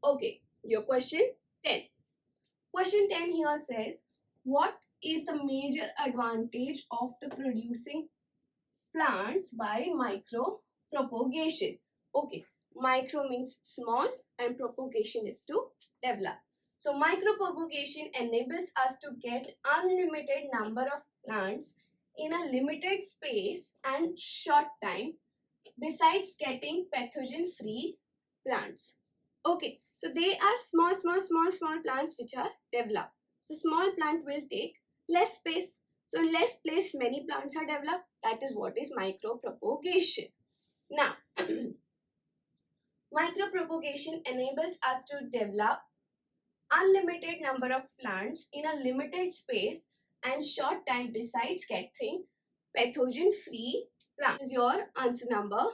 Okay, your question 10. Question 10 here says, what is the major advantage of the producing plants by micro propagation? Okay, micro means small and propagation is to develop. So micro propagation enables us to get unlimited number of plants in a limited space and short time, besides getting pathogen free plants. Okay, so they are small plants which are developed. So small plant will take less space. So in less place, many plants are developed. That is what is micropropagation. Now, micropropagation enables us to develop unlimited number of plants in a limited space and short time, besides getting pathogen free plants. This is your answer number